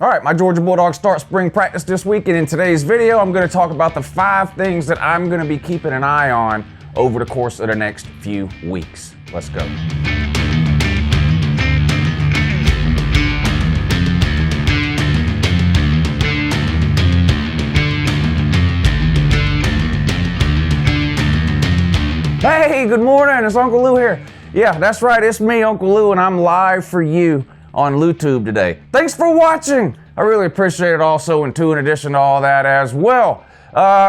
All right, my Georgia Bulldogs start spring practice this week, and in today's video, I'm going to talk about the 5 things that I'm going to be keeping an eye on over the course of the next few weeks. Let's go. Hey, good morning, it's Uncle Lou here. Yeah, that's right, it's me, Uncle Lou, and I'm live for you on LouTube today. Thanks for watching. I really appreciate it also, and in addition to all that as well.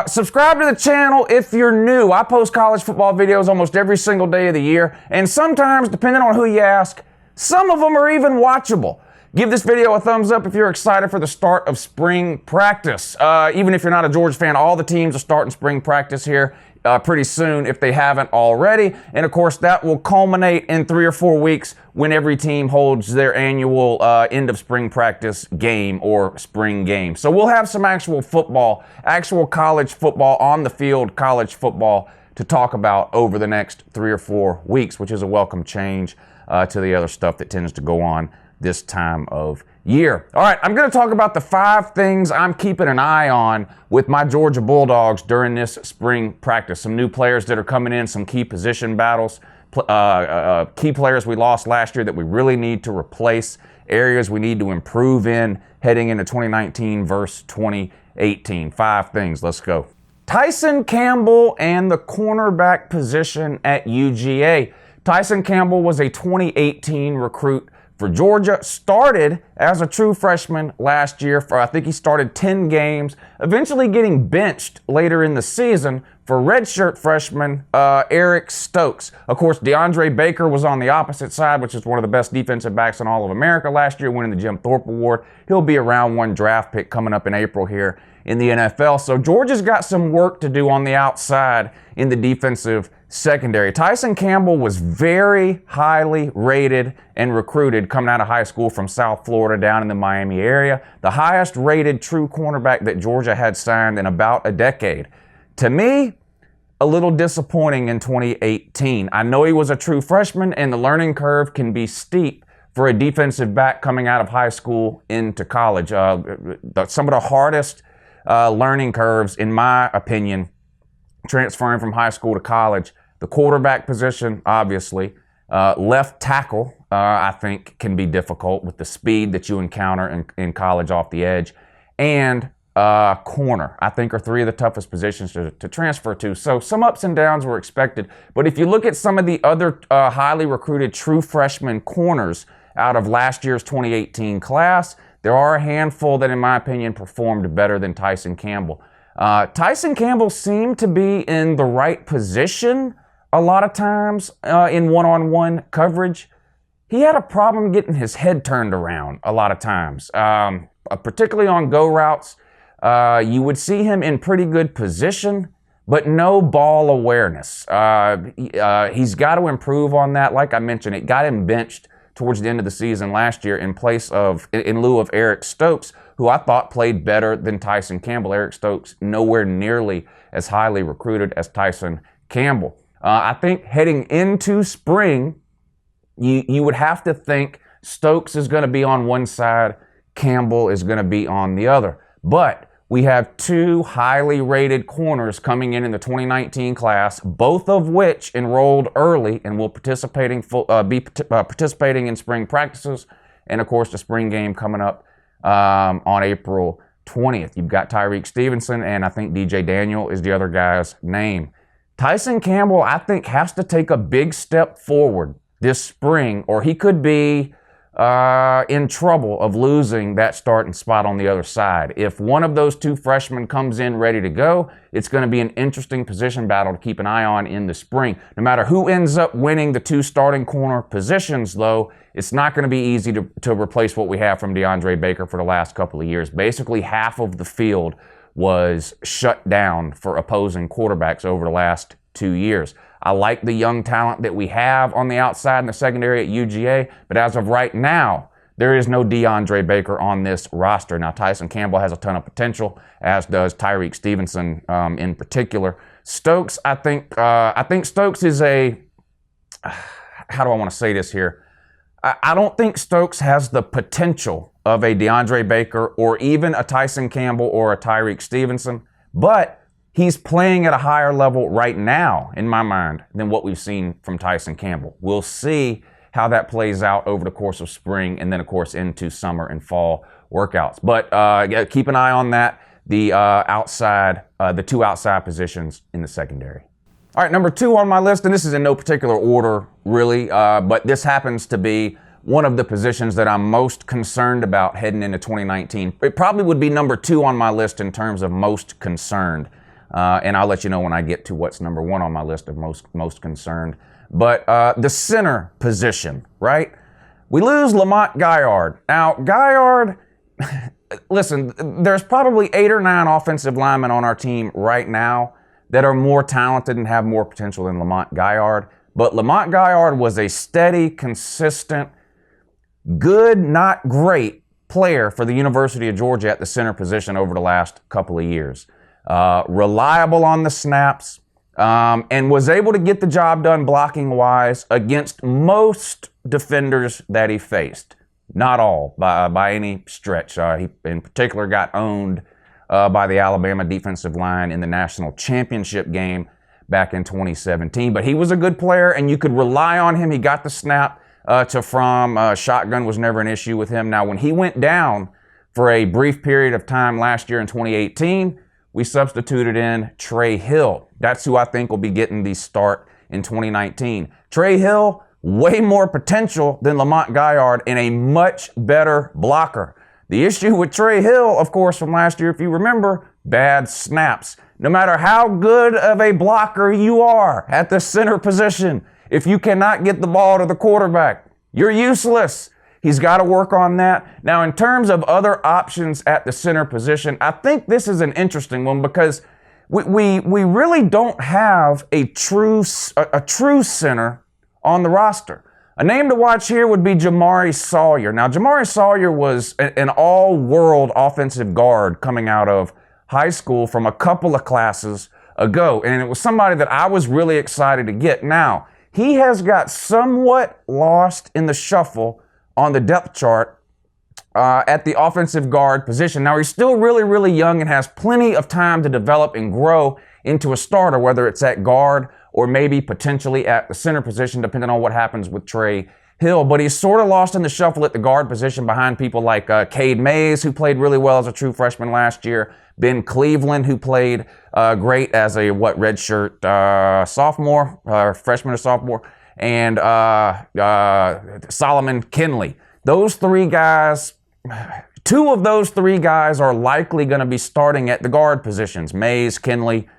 Subscribe to the channel if you're new. I post college football videos almost every single day of the year, and sometimes, depending on who you ask, some of them are even watchable. Give this video a thumbs up if you're excited for the start of spring practice. Even if you're not a Georgia fan, all the teams are starting spring practice here pretty soon if they haven't already. And of course, that will culminate in 3 or 4 weeks when every team holds their annual end of spring practice game or spring game. So we'll have some actual football, actual college football, on the field college football to talk about over the next 3 or 4 weeks, which is a welcome change to the other stuff that tends to go on this time of year. All right, I'm going to talk about the 5 things I'm keeping an eye on with my Georgia Bulldogs during this spring practice. Some new players that are coming in, some key position battles, key players we lost last year that we really need to replace, areas we need to improve in heading into 2019 versus 2018. 5 things, let's go. Tyson Campbell and the cornerback position at UGA. Tyson Campbell was a 2018 recruit for Georgia, started as a true freshman last year. I think he started 10 games, eventually getting benched later in the season for redshirt freshman Eric Stokes. Of course, Deandre Baker was on the opposite side, which is one of the best defensive backs in all of America last year, winning the Jim Thorpe Award. He'll be a round 1 draft pick coming up in April here in the NFL. So Georgia's got some work to do on the outside in the defensive secondary. Tyson Campbell was very highly rated and recruited coming out of high school from South Florida down in the Miami area. The highest rated true cornerback that Georgia had signed in about a decade. To me, a little disappointing in 2018. I know he was a true freshman, and the learning curve can be steep for a defensive back coming out of high school into college. Some of the hardest learning curves, in my opinion, transferring from high school to college. The quarterback position, obviously. Left tackle, I think, can be difficult with the speed that you encounter in college off the edge. And corner, I think, are 3 of the toughest positions to transfer to. So some ups and downs were expected. But if you look at some of the other highly recruited true freshman corners out of last year's 2018 class, there are a handful that, in my opinion, performed better than Tyson Campbell. Tyson Campbell seemed to be in the right position a lot of times in one-on-one coverage. He had a problem getting his head turned around a lot of times, particularly on go routes. You would see him in pretty good position, but no ball awareness. He's got to improve on that. Like I mentioned, it got him benched towards the end of the season last year in lieu of Eric Stokes, who I thought played better than Tyson Campbell. Eric Stokes nowhere nearly as highly recruited as Tyson Campbell. I think heading into spring, you would have to think Stokes is going to be on one side, Campbell is going to be on the other. But we have 2 highly rated corners coming in the 2019 class, both of which enrolled early and will be participating in spring practices, and of course the spring game coming up on April 20th. You've got Tyreek Stevenson, and I think DJ Daniel is the other guy's name. Tyson Campbell, I think, has to take a big step forward this spring, or he could be in trouble of losing that starting spot on the other side. If one of those 2 freshmen comes in ready to go, it's going to be an interesting position battle to keep an eye on in the spring. No matter who ends up winning the 2 starting corner positions, though, it's not going to be easy to replace what we have from Deandre Baker for the last couple of years. Basically, half of the field was shut down for opposing quarterbacks over the last 2 years. I like the young talent that we have on the outside in the secondary at UGA, but as of right now, there is no Deandre Baker on this roster. Now, Tyson Campbell has a ton of potential, as does Tyreek Stevenson in particular. Stokes, I think Stokes is how do I want to say this here? I don't think Stokes has the potential of a DeAndre Baker or even a Tyson Campbell or a Tyreek Stevenson, but he's playing at a higher level right now, in my mind, than what we've seen from Tyson Campbell. We'll see how that plays out over the course of spring and then, of course, into summer and fall workouts. But keep an eye on that, the two outside positions in the secondary. All right, number 2 on my list, and this is in no particular order, really, but this happens to be one of the positions that I'm most concerned about heading into 2019. It probably would be number 2 on my list in terms of most concerned, and I'll let you know when I get to what's number 1 on my list of most concerned. But the center position, right? We lose Lamont Gaillard. Now, Gaillard, listen, there's probably 8 or 9 offensive linemen on our team right now that are more talented and have more potential than Lamont Gaillard. But Lamont Gaillard was a steady, consistent, good, not great player for the University of Georgia at the center position over the last couple of years. Reliable on the snaps, and was able to get the job done blocking-wise against most defenders that he faced. Not all, by any stretch. He, in particular, got owned by the Alabama defensive line in the national championship game back in 2017. But he was a good player, and you could rely on him. He got the snap to Fromm. Shotgun was never an issue with him. Now, when he went down for a brief period of time last year in 2018, we substituted in Trey Hill. That's who I think will be getting the start in 2019. Trey Hill, way more potential than Lamont Gaillard and a much better blocker. The issue with Trey Hill, of course, from last year, if you remember, bad snaps. No matter how good of a blocker you are at the center position, if you cannot get the ball to the quarterback, you're useless. He's got to work on that. Now, in terms of other options at the center position, I think this is an interesting one because we really don't have a true center on the roster. A name to watch here would be Jamari Sawyer. Now, Jamari Sawyer was an all-world offensive guard coming out of high school from a couple of classes ago, and it was somebody that I was really excited to get. Now, he has got somewhat lost in the shuffle on the depth chart at the offensive guard position. Now, he's still really, really young and has plenty of time to develop and grow into a starter, whether it's at guard or maybe potentially at the center position, depending on what happens with Trey Hill. But he's sort of lost in the shuffle at the guard position behind people like Cade Mays, who played really well as a true freshman last year, Ben Cleveland, who played great as a redshirt sophomore, freshman or sophomore, and Solomon Kinley. Those 3 guys, 2 of those 3 guys are likely going to be starting at the guard positions, Mays, Kinley,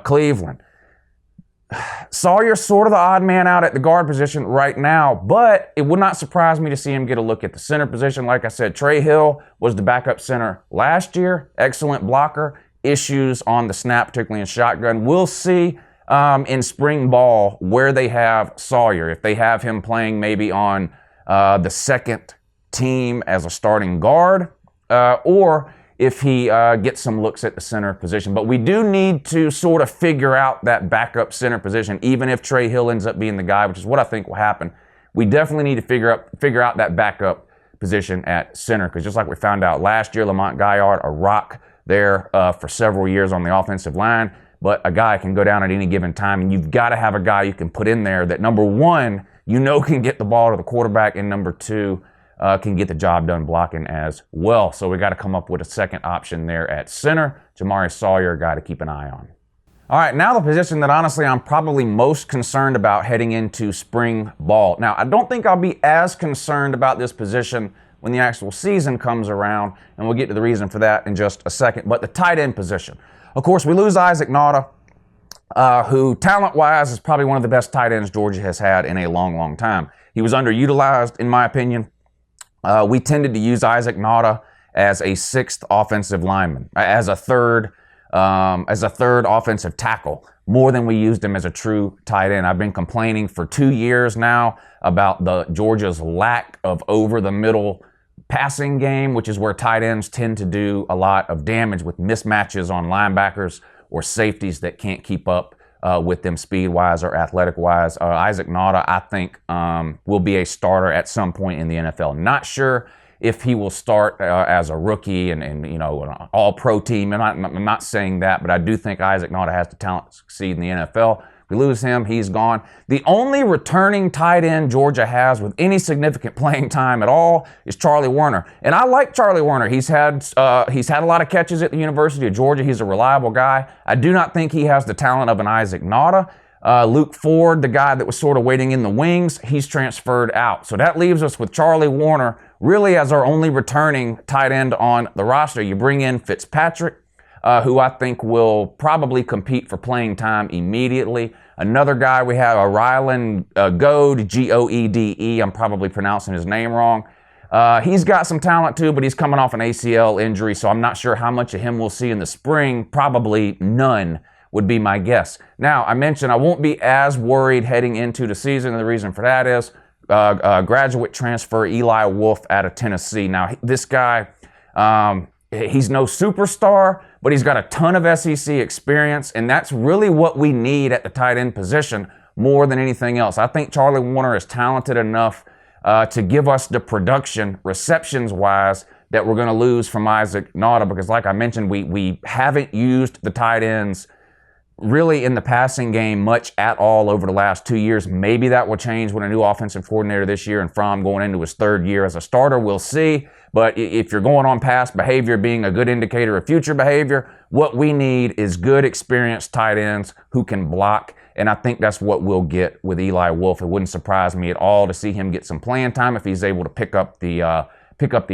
Cleveland. Sawyer's sort of the odd man out at the guard position right now, but it would not surprise me to see him get a look at the center position. Like I said, Trey Hill was the backup center last year. Excellent blocker. Issues on the snap, particularly in shotgun. We'll see in spring ball where they have Sawyer. If they have him playing maybe on the second team as a starting guard, or if he gets some looks at the center position. But we do need to sort of figure out that backup center position, even if Trey Hill ends up being the guy, which is what I think will happen. We definitely need to figure out that backup position at center, because just like we found out last year, Lamont Gaillard, a rock there for several years on the offensive line, but a guy can go down at any given time, and you've got to have a guy you can put in there that, number 1, can get the ball to the quarterback, and number 2, can get the job done blocking as well. So we got to come up with a second option there at center. Jamari Sawyer, a guy to keep an eye on. All right, now the position that honestly I'm probably most concerned about heading into spring ball. Now, I don't think I'll be as concerned about this position when the actual season comes around, and we'll get to the reason for that in just a second. But the tight end position. Of course, we lose Isaac Nauta, who talent-wise is probably one of the best tight ends Georgia has had in a long, long time. He was underutilized, in my opinion. We tended to use Isaac Nauta as a 6th offensive lineman, as a third offensive tackle, more than we used him as a true tight end. I've been complaining for 2 years now about Georgia's lack of over-the-middle passing game, which is where tight ends tend to do a lot of damage with mismatches on linebackers or safeties that can't keep up with them speed-wise or athletic-wise. Isaac Nauta, I think, will be a starter at some point in the NFL. Not sure if he will start as a rookie and an all-pro team. I'm not saying that, but I do think Isaac Nauta has the talent to succeed in the NFL. If we lose him, he's gone. The only returning tight end Georgia has with any significant playing time at all is Charley Warner. And I like Charley Warner. He's had a lot of catches at the University of Georgia. He's a reliable guy. I do not think he has the talent of an Isaac Nauta. Luke Ford, the guy that was sort of waiting in the wings, he's transferred out. So that leaves us with Charley Warner really as our only returning tight end on the roster. You bring in Fitzpatrick, who I think will probably compete for playing time immediately. Another guy we have, Rylan Goede, Goede. I'm probably pronouncing his name wrong. He's got some talent too, but he's coming off an ACL injury, so I'm not sure how much of him we'll see in the spring. Probably none would be my guess. Now, I mentioned I won't be as worried heading into the season, and the reason for that is graduate transfer Eli Wolfe out of Tennessee. Now, this guy, he's no superstar, but he's got a ton of SEC experience, and that's really what we need at the tight end position more than anything else. I think Charley Warner is talented enough to give us the production, receptions-wise, that we're going to lose from Isaac Nauta, because like I mentioned, we haven't used the tight ends really in the passing game much at all over the last 2 years. Maybe that will change with a new offensive coordinator this year and Fromm going into his third year as a starter. We'll see. But if you're going on past behavior being a good indicator of future behavior, what we need is good, experienced tight ends who can block. And I think that's what we'll get with Eli Wolfe. It wouldn't surprise me at all to see him get some playing time if he's able to pick up the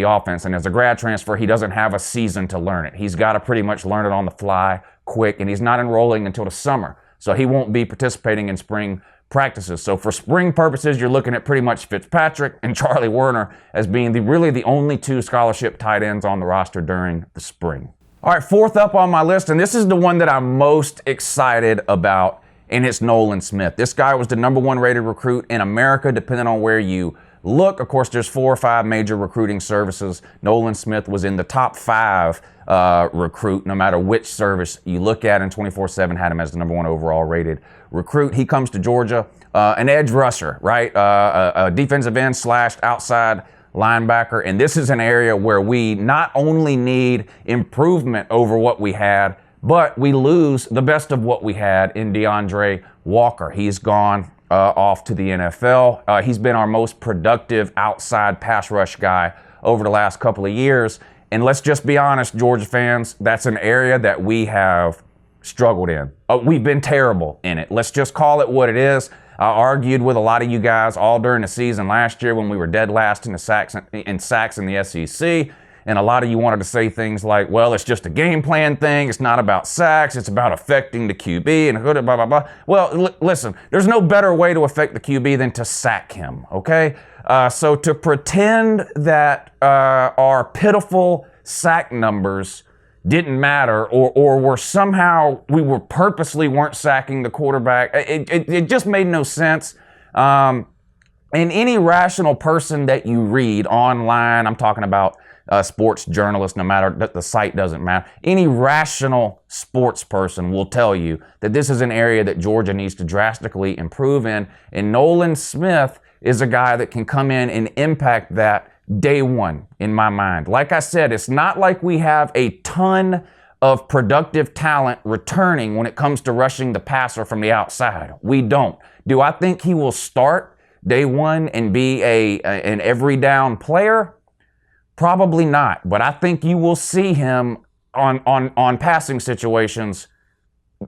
offense. And as a grad transfer, he doesn't have a season to learn it. He's got to pretty much learn it on the fly, quick, and he's not enrolling until the summer. So he won't be participating in spring practices. So for spring purposes, you're looking at pretty much Fitzpatrick and Charley Warner as being really the only two scholarship tight ends on the roster during the spring. All right, fourth up on my list, and this is the one that I'm most excited about, and it's Nolan Smith. This guy was the #1 rated recruit in America, depending on where you look. Of course, there's 4 or 5 major recruiting services. Nolan Smith was in the top 5 recruit, no matter which service you look at, and 24/7 had him as the #1 overall rated recruit. He comes to Georgia, an edge rusher, right? A defensive end / outside linebacker. And this is an area where we not only need improvement over what we had, but we lose the best of what we had in DeAndre Walker. He's gone off to the NFL. He's been our most productive outside pass rush guy over the last couple of years. And let's just be honest, Georgia fans, that's an area that we have struggled in. We've been terrible in it. Let's just call it what it is. I argued with a lot of you guys all during the season last year when we were dead last in the sacks in the SEC. And a lot of you wanted to say things like, well, it's just a game plan thing. It's not about sacks. It's about affecting the QB and blah, blah, blah. Well, listen, there's no better way to affect the QB than to sack him, okay? So to pretend that our pitiful sack numbers didn't matter or were somehow we were purposely weren't sacking the quarterback, it just made no sense. And any rational person that you read online, I'm talking about sports journalists, no matter that the site doesn't matter. Any rational sports person will tell you that this is an area that Georgia needs to drastically improve in. And Nolan Smith is a guy that can come in and impact that day one, in my mind. Like I said, it's not like we have a ton of productive talent returning when it comes to rushing the passer from the outside. We don't. Do I think he will start day one and be an every down player? Probably not, but I think you will see him on passing situations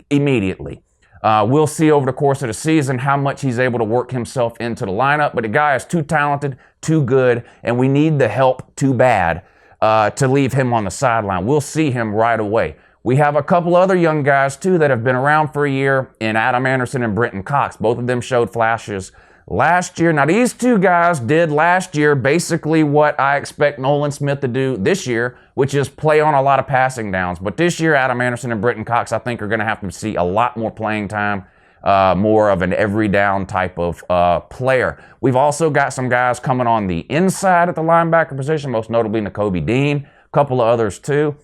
immediately. We'll see over the course of the season how much he's able to work himself into the lineup, but the guy is too talented, too good, and we need the help too bad to leave him on the sideline. We'll see him right away. We have a couple other young guys, too, that have been around for a year in Adam Anderson and Brenton Cox. Both of them showed flashes last year. Now, these two guys did last year basically what I expect Nolan Smith to do this year, which is play on a lot of passing downs. But this year, Adam Anderson and Brenton Cox, I think, are going to have to see a lot more playing time, more of an every down type of player. We've also got some guys coming on the inside at the linebacker position, most notably Nakobe Dean, a couple of others too.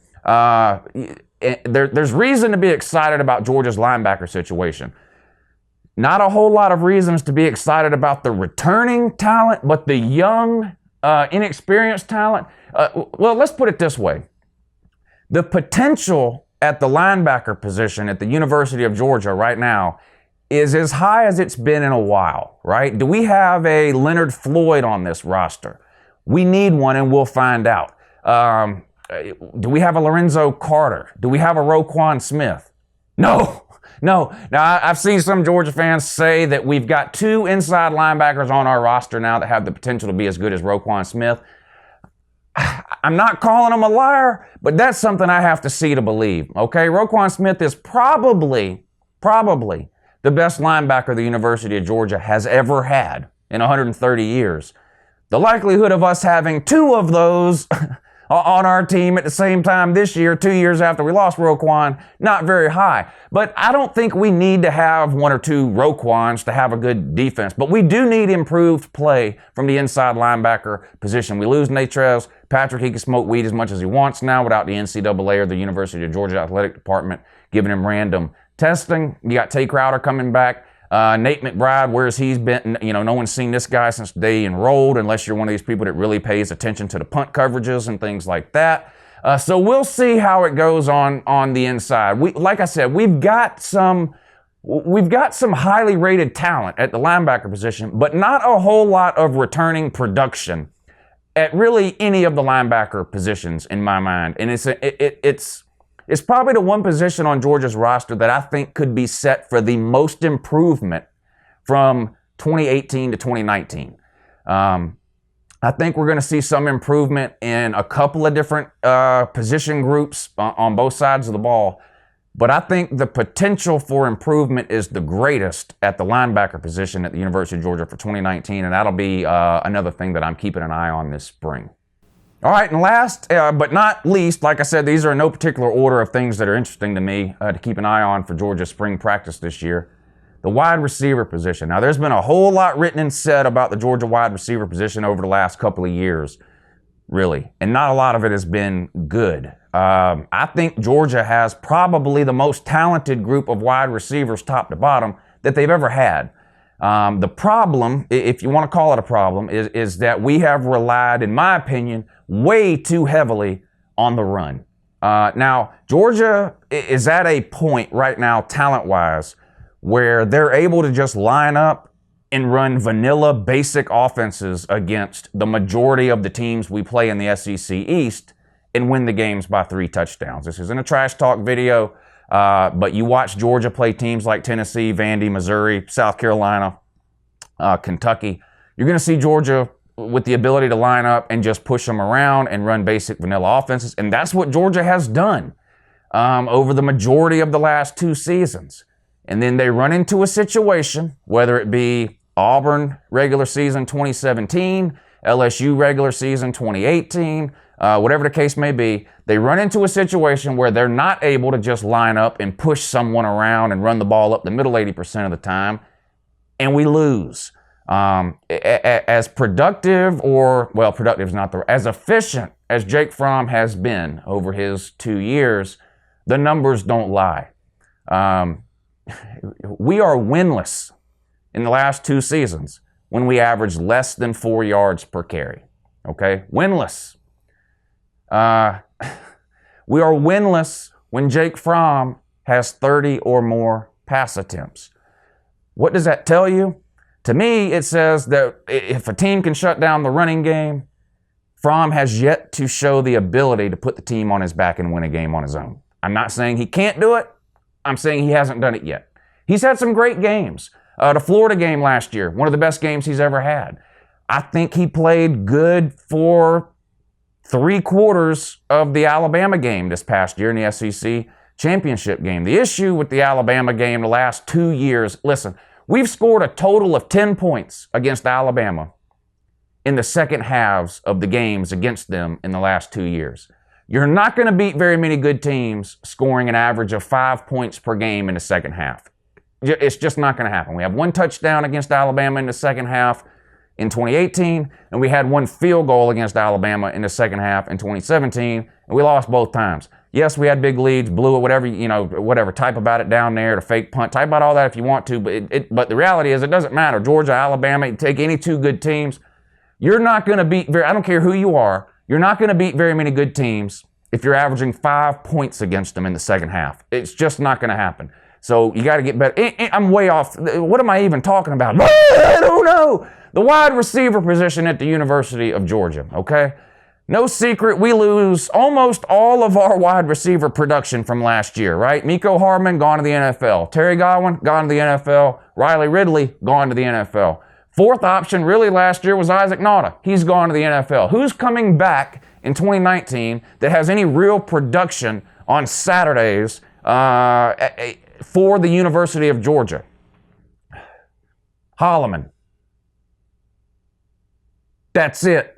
There's reason to be excited about Georgia's linebacker situation. Not a whole lot of reasons to be excited about the returning talent, but the young, inexperienced talent. Well, let's put it this way. The potential at the linebacker position at the University of Georgia right now is as high as it's been in a while, right? Do we have a Leonard Floyd on this roster? We need one, and we'll find out. Do we have a Lorenzo Carter? Do we have a Roquan Smith? No. Now, I've seen some Georgia fans say that we've got 2 inside linebackers on our roster now that have the potential to be as good as Roquan Smith. I'm not calling him a liar, but that's something I have to see to believe, okay? Roquan Smith is probably the best linebacker the University of Georgia has ever had in 130 years. The likelihood of us having 2 of those on our team at the same time this year, 2 years after we lost Roquan, not very high. But I don't think we need to have 1 or 2 Roquans to have a good defense. But we do need improved play from the inside linebacker position. We lose Natrez Patrick. He can smoke weed as much as he wants now without the NCAA or the University of Georgia Athletic Department giving him random testing. You got Tay Crowder coming back. Nate McBride, where's he's been, no one's seen this guy since they enrolled, unless you're one of these people that really pays attention to the punt coverages and things like that. So we'll see how it goes on the inside. Like I said, we've got some highly rated talent at the linebacker position, but not a whole lot of returning production at really any of the linebacker positions in my mind. And it's probably the one position on Georgia's roster that I think could be set for the most improvement from 2018 to 2019. I think we're going to see some improvement in a couple of different position groups on both sides of the ball. But I think the potential for improvement is the greatest at the linebacker position at the University of Georgia for 2019, and that'll be another thing that I'm keeping an eye on this spring. All right, and last but not least, like I said, these are in no particular order of things that are interesting to me to keep an eye on for Georgia's spring practice this year. The wide receiver position. Now, there's been a whole lot written and said about the Georgia wide receiver position over the last couple of years, really, and not a lot of it has been good. I think Georgia has probably the most talented group of wide receivers, top to bottom, that they've ever had. The problem, if you want to call it a problem, is that we have relied, in my opinion, way too heavily on the run. Now, Georgia is at a point right now, talent-wise, where they're able to just line up and run vanilla, basic offenses against the majority of the teams we play in the SEC East and win the games by 3 touchdowns. This isn't a trash talk video. But you watch Georgia play teams like Tennessee, Vandy, Missouri, South Carolina, Kentucky. You're going to see Georgia with the ability to line up and just push them around and run basic vanilla offenses. And that's what Georgia has done over the majority of the last 2 seasons. And then they run into a situation, whether it be Auburn regular season 2017, LSU regular season 2018, whatever the case may be, they run into a situation where they're not able to just line up and push someone around and run the ball up the middle 80% of the time, and we lose. As productive productive is not as efficient as Jake Fromm has been over his 2 years, the numbers don't lie. We are winless in the last 2 seasons when we average less than 4 yards per carry. Okay? Winless. We are winless when Jake Fromm has 30 or more pass attempts. What does that tell you? To me, it says that if a team can shut down the running game, Fromm has yet to show the ability to put the team on his back and win a game on his own. I'm not saying he can't do it. I'm saying he hasn't done it yet. He's had some great games. The Florida game last year, one of the best games he's ever had. I think he played good for 3/4 of the Alabama game this past year in the SEC championship game. The issue with the Alabama game the last 2 years, listen, we've scored a total of 10 points against Alabama in the second halves of the games against them in the last 2 years. You're not going to beat very many good teams scoring an average of 5 points per game in the second half. It's just not going to happen. We have 1 touchdown against Alabama in the second half. in 2018, and we had 1 field goal against Alabama in the second half in 2017, and we lost both times. Yes, we had big leads, blew it, whatever, type about it down there, the fake punt, type about all that if you want to, but the reality is it doesn't matter. Georgia, Alabama, you take any 2 good teams, you're not going to beat, I don't care who you are, you're not going to beat very many good teams if you're averaging 5 points against them in the second half. It's just not going to happen. So you got to get better. I'm way off. What am I even talking about? I don't know. The wide receiver position at the University of Georgia, okay? No secret, we lose almost all of our wide receiver production from last year, right? Mecole Hardman, gone to the NFL. Terry Godwin, gone to the NFL. Riley Ridley, gone to the NFL. Fourth option, really last year, was Isaac Nauta. He's gone to the NFL. Who's coming back in 2019 that has any real production on Saturdays for the University of Georgia? Holloman. That's it.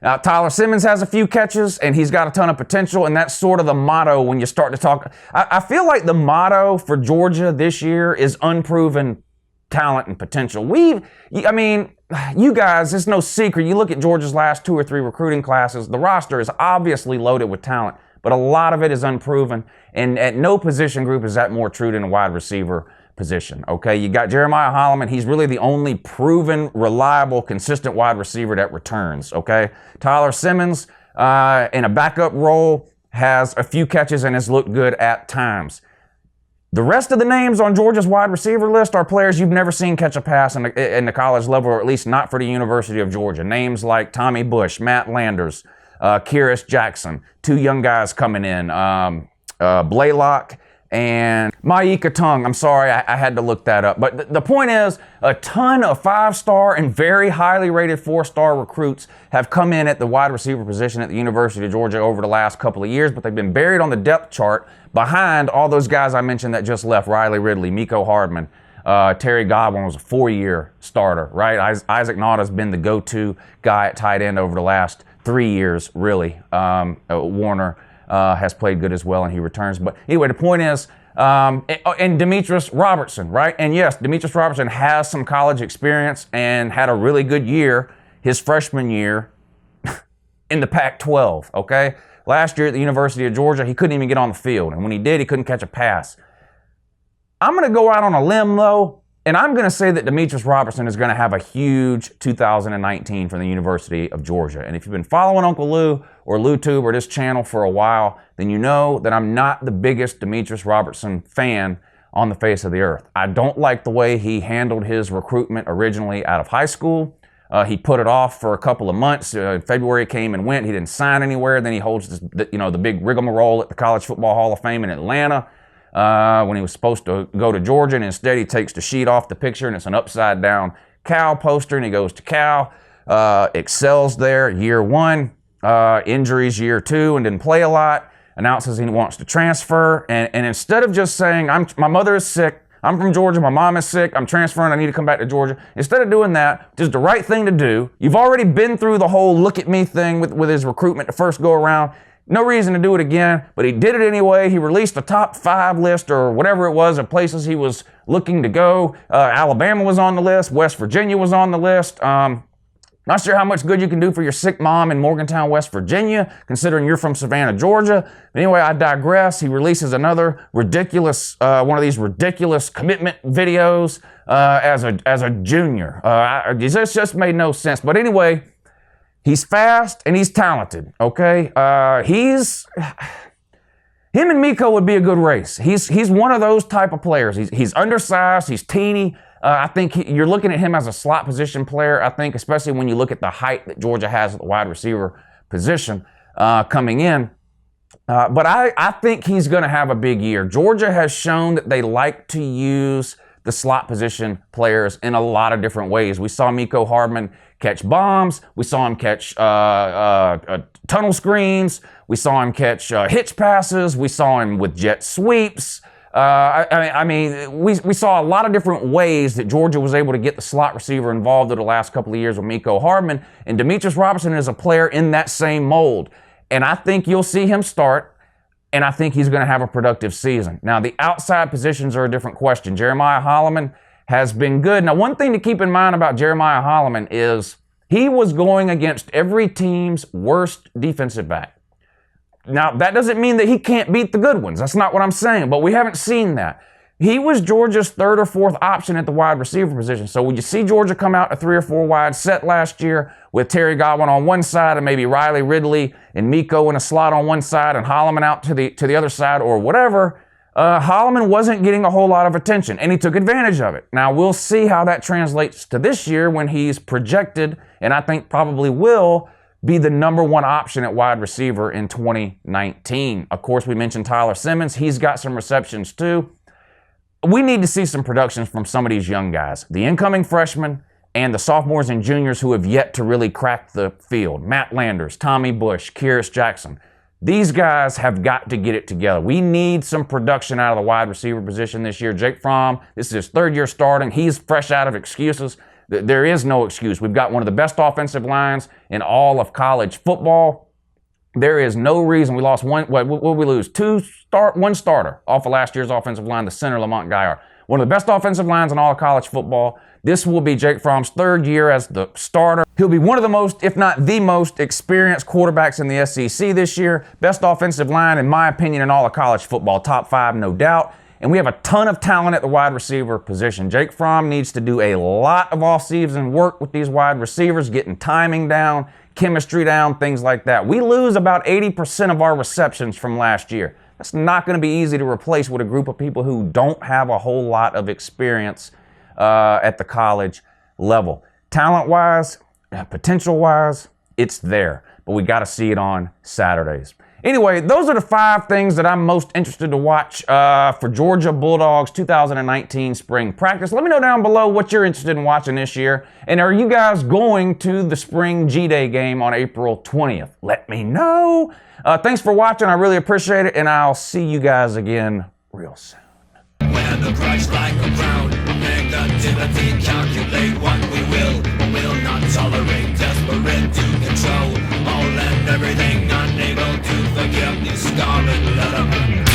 Now, Tyler Simmons has a few catches, and he's got a ton of potential, and that's sort of the motto when you start to talk. I feel like the motto for Georgia this year is unproven talent and potential. You guys, it's no secret. You look at Georgia's last 2 or 3 recruiting classes, the roster is obviously loaded with talent, but a lot of it is unproven, and at no position group is that more true than a wide receiver position, okay? You got Jeremiah Holloman. He's really the only proven, reliable, consistent wide receiver that returns, okay? Tyler Simmons, in a backup role, has a few catches and has looked good at times. The rest of the names on Georgia's wide receiver list are players you've never seen catch a pass in the college level, or at least not for the University of Georgia. Names like Tommy Bush, Matt Landers, Kyrus Jackson, 2 young guys coming in, Blaylock and Maika Tung. I'm sorry, I had to look that up. But the point is, a ton of 5-star and very highly rated 4-star recruits have come in at the wide receiver position at the University of Georgia over the last couple of years, but they've been buried on the depth chart behind all those guys I mentioned that just left. Riley Ridley, Mecole Hardman, Terry Godwin was a 4-year starter, right? Isaac Nauta's been the go-to guy at tight end over the last 3 years, really. Warner has played good as well, and he returns. But anyway, the point is, and Demetrius Robertson, right? And yes, Demetrius Robertson has some college experience and had a really good year his freshman year in the Pac-12, okay? Last year at the University of Georgia, he couldn't even get on the field. And when he did, he couldn't catch a pass. I'm going to go out on a limb, though, and I'm going to say that Demetrius Robertson is going to have a huge 2019 for the University of Georgia. And if you've been following Uncle Lou or LouTube or this channel for a while, then you know that I'm not the biggest Demetrius Robertson fan on the face of the earth. I don't like the way he handled his recruitment originally out of high school. He put it off for a couple of months. February came and went. He didn't sign anywhere. Then he holds the big rigmarole at the College Football Hall of Fame in Atlanta when he was supposed to go to Georgia, and instead he takes the sheet off the picture, and it's an upside-down Cal poster, and he goes to Cal, excels there year 1, injuries year 2, and didn't play a lot, announces he wants to transfer, and instead of just saying, my mother is sick, I'm from Georgia, my mom is sick, I'm transferring, I need to come back to Georgia. Instead of doing that, which is the right thing to do, you've already been through the whole look at me thing with his recruitment the first go around. No reason to do it again, but he did it anyway. He released a top 5 list or whatever it was of places he was looking to go. Alabama was on the list. West Virginia was on the list. Not sure how much good you can do for your sick mom in Morgantown, West Virginia, considering you're from Savannah, Georgia. But anyway, I digress. He releases another ridiculous, one of these ridiculous commitment videos as a junior. This just made no sense. But anyway, he's fast and he's talented. Okay, him and Miko would be a good race. He's one of those type of players. He's undersized. He's teeny. I think you're looking at him as a slot position player. I think, especially when you look at the height that Georgia has at the wide receiver position coming in. But I think he's going to have a big year. Georgia has shown that they like to use the slot position players in a lot of different ways. We saw Mecole Hardman catch bombs. We saw him catch tunnel screens. We saw him catch hitch passes. We saw him with jet sweeps. We saw a lot of different ways that Georgia was able to get the slot receiver involved in the last couple of years with Mecole Hardman, and Demetrius Robertson is a player in that same mold. And I think you'll see him start, and I think he's going to have a productive season. Now, the outside positions are a different question. Jeremiah Holloman has been good. Now, one thing to keep in mind about Jeremiah Holloman is he was going against every team's worst defensive back. Now, that doesn't mean that he can't beat the good ones. That's not what I'm saying, but we haven't seen that. He was Georgia's third or fourth option at the wide receiver position. So when you see Georgia come out a 3 or 4 wide set last year with Terry Godwin on one side and maybe Riley Ridley and Miko in a slot on one side and Holloman out to the other side or whatever, Holloman wasn't getting a whole lot of attention, and he took advantage of it. Now, we'll see how that translates to this year when he's projected, and I think probably will, be the number one option at wide receiver in 2019. Of course, we mentioned Tyler Simmons. He's got some receptions too. We need to see some productions from some of these young guys, the incoming freshmen and the sophomores and juniors who have yet to really crack the field. Matt Landers, Tommy Bush, Kyrus Jackson. These guys have got to get it together. We need some production out of the wide receiver position this year. Jake Fromm, this is his third year starting. He's fresh out of excuses. There is no excuse. We've got one of the best offensive lines in all of college football. There is no reason we lost one. What we lose? One starter off of last year's offensive line, the center Lamont Gaillard. One of the best offensive lines in all of college football. This will be Jake Fromm's third year as the starter. He'll be one of the most, if not the most, experienced quarterbacks in the SEC this year. Best offensive line, in my opinion, in all of college football. Top 5, no doubt. And we have a ton of talent at the wide receiver position. Jake Fromm needs to do a lot of off-season work with these wide receivers, getting timing down, chemistry down, things like that. We lose about 80% of our receptions from last year. That's not going to be easy to replace with a group of people who don't have a whole lot of experience at the college level. Talent-wise, potential-wise, it's there. But we got to see it on Saturdays. Anyway, those are the 5 things that I'm most interested to watch for Georgia Bulldogs 2019 spring practice. Let me know down below what you're interested in watching this year. And are you guys going to the spring G-Day game on April 20th? Let me know. Thanks for watching. I really appreciate it. And I'll see you guys again real soon. Wear the price like a crown. Negativity, calculate what we will not tolerate. Desperate to control all and everything, unable to forgive the scarlet letter.